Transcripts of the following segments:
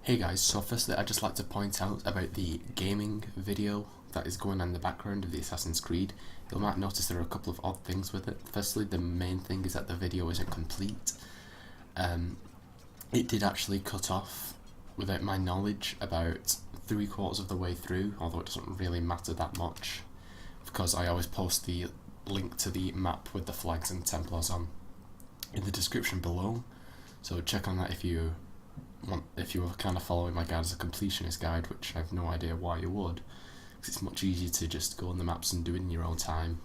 Hey guys, so firstly I'd just like to point out about the gaming video that is going on in the background of the Assassin's Creed. You might notice there are a couple of odd things with it. Firstly, the main thing is that the video isn't complete. It did actually cut off without my knowledge about 3/4 of the way through, although it doesn't really matter that much because I always post the link to the map with the flags and Templars on in the description below, so check on that if you were kind of following my guide as a completionist guide, which I have no idea why you would, because it's much easier to just go on the maps and do it in your own time.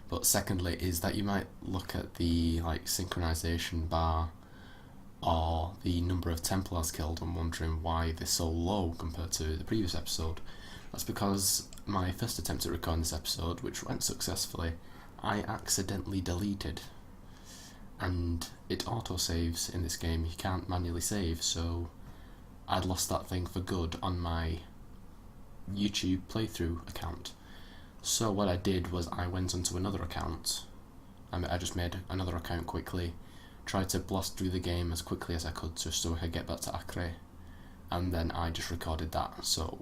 But secondly is that you might look at the synchronization bar or the number of Templars killed and wondering why they're so low compared to the previous episode. That's because my first attempt at recording this episode, which went successfully, I accidentally deleted. And it auto-saves in this game, you can't manually save, so I'd lost that thing for good on my YouTube playthrough account. So what I did was I went onto another account, I just made another account quickly, tried to blast through the game as quickly as I could just so I could get back to Acre, and then I just recorded that. So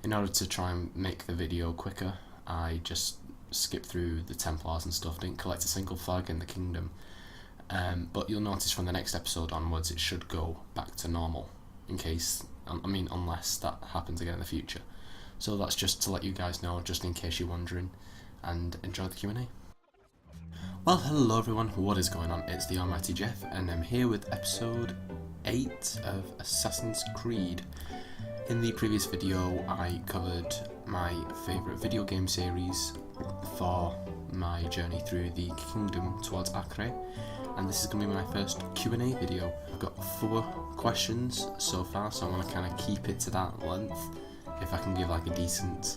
in order to try and make the video quicker, I just skipped through the Templars and stuff, didn't collect a single flag in the kingdom. But you'll notice from the next episode onwards it should go back to normal, unless that happens again in the future. So that's just to let you guys know, just in case you're wondering, and enjoy the Q&A. Well, hello everyone, what is going on? It's the almighty Geoff, and I'm here with episode 8 of Assassin's Creed. In the previous video I covered my favourite video game series for my journey through the kingdom towards Acre, and this is going to be my first Q&A video. I've got 4 questions so far, so I want to kind of keep it to that length, if I can give a decent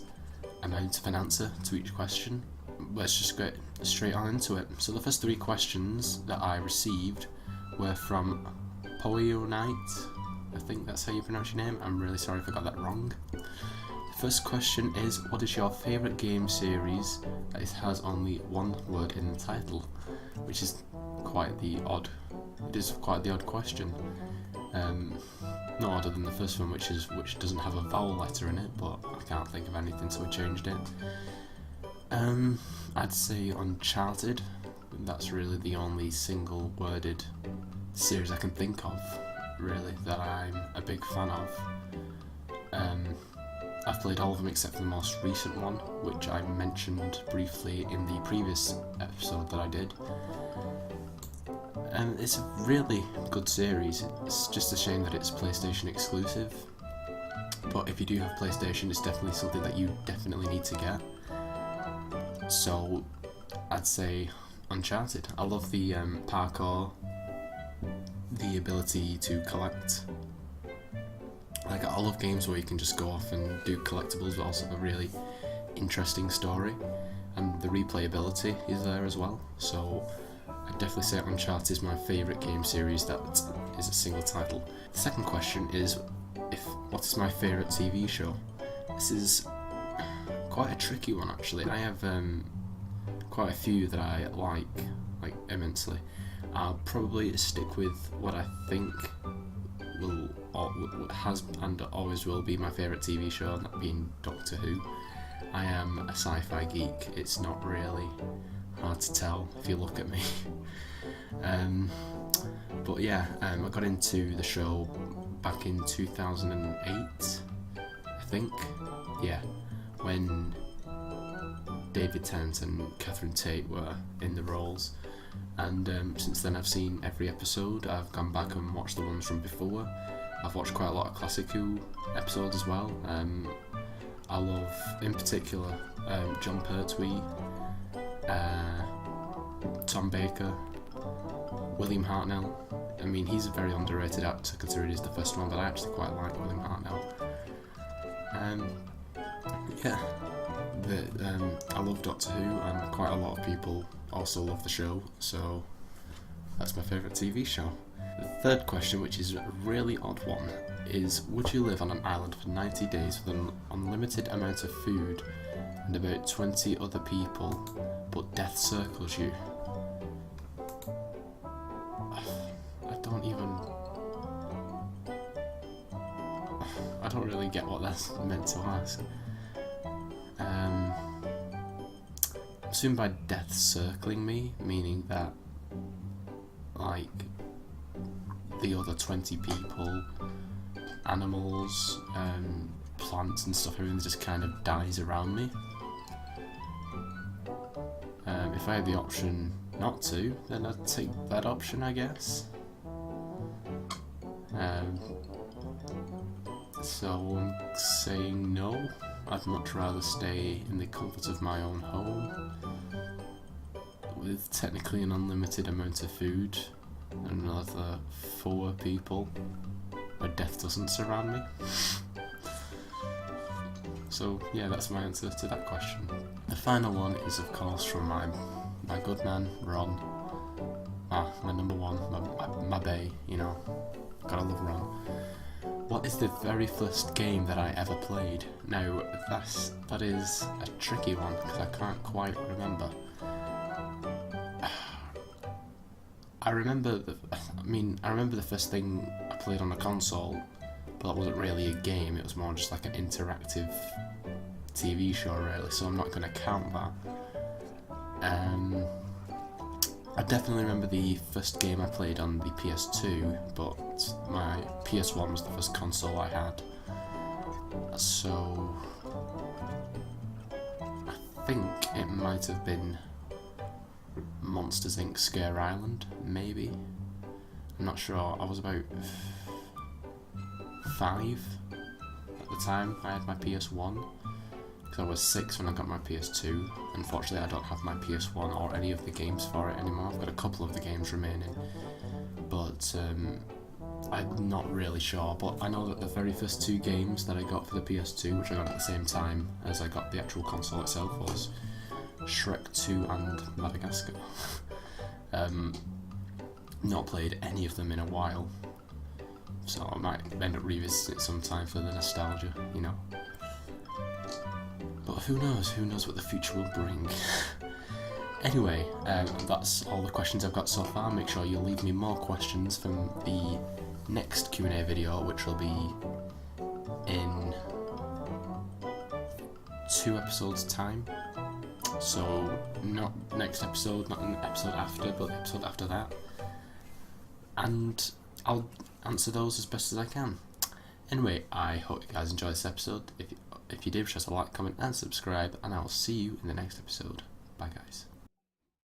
amount of an answer to each question. Let's just get straight on into it. So the first 3 questions that I received were from Poiunight, I think that's how you pronounce your name, I'm really sorry if I got that wrong. The first question is, what is your favourite game series that has only one word in the title? Which is quite the odd question. Not odder than the first one, which doesn't have a vowel letter in it, but I can't think of anything, so I changed it. I'd say Uncharted. That's really the only single worded series I can think of, really, that I'm a big fan of. I've played all of them except for the most recent one, which I mentioned briefly in the previous episode that I did. It's a really good series. It's just a shame that it's PlayStation exclusive, but if you do have PlayStation, it's definitely something that you definitely need to get. So I'd say Uncharted. I love the parkour, the ability to collect. I love games where you can just go off and do collectibles, but also have a really interesting story, and the replayability is there as well. So I'd definitely say Uncharted is my favourite game series that is a single title. The second question is, what is my favourite TV show? This is quite a tricky one actually. I have quite a few that I like immensely. I'll probably stick with what I think has and always will be my favourite TV show, that being Doctor Who. I am a sci-fi geek, it's not really hard to tell if you look at me. But yeah, I got into the show back in 2008, I think. Yeah, when David Tennant and Catherine Tate were in the roles, and since then I've seen every episode. I've gone back and watched the ones from before. I've watched quite a lot of Classic Who episodes as well. I love, in particular, John Pertwee, Tom Baker, William Hartnell. I mean, he's a very underrated actor considering he's the first one, but I actually quite like William Hartnell. Yeah, I love Doctor Who, and quite a lot of people also love the show, so that's my favourite TV show. The third question, which is a really odd one, is, would you live on an island for 90 days with an unlimited amount of food and about 20 other people, but death circles you? I don't even don't really get what that's meant to ask. Assumed by death circling me, meaning that, like, the other 20 people, animals, plants and stuff, everything just kind of dies around me. If I had the option not to, then I'd take that option, I guess. So I'm saying no. I'd much rather stay in the comfort of my own home with technically an unlimited amount of food and another 4 people where death doesn't surround me. So yeah, that's my answer to that question. The final one is of course from my good man Ron. My number one, my bae, you know. Gotta love Ron. What is the very first game that I ever played? Now that is a tricky one because I can't quite remember. I remember the first thing I played on a console, but that wasn't really a game, it was more just like an interactive TV show really, so I'm not going to count that. I definitely remember the first game I played on the PS2, but my PS1 was the first console I had. So I think it might have been Monsters Inc. Scare Island, maybe. I'm not sure. I was about 5 at the time I had my PS1, because I was 6 when I got my PS2. Unfortunately I don't have my PS1 or any of the games for it anymore. I've got a couple of the games remaining, but I'm not really sure. But I know that the very first 2 games that I got for the PS2, which I got at the same time as I got the actual console itself, was Shrek 2 and Madagascar. Not played any of them in a while, so I might end up revisiting it sometime for the nostalgia, you know. But who knows what the future will bring. Anyway, that's all the questions I've got so far. Make sure you leave me more questions from the next Q&A video, which will be in 2 episodes time. So not next episode, not an episode after, but the episode after that. And I'll answer those as best as I can. Anyway, I hope you guys enjoyed this episode. If you did, just a like, comment and subscribe, and I'll see you in the next episode. Bye guys.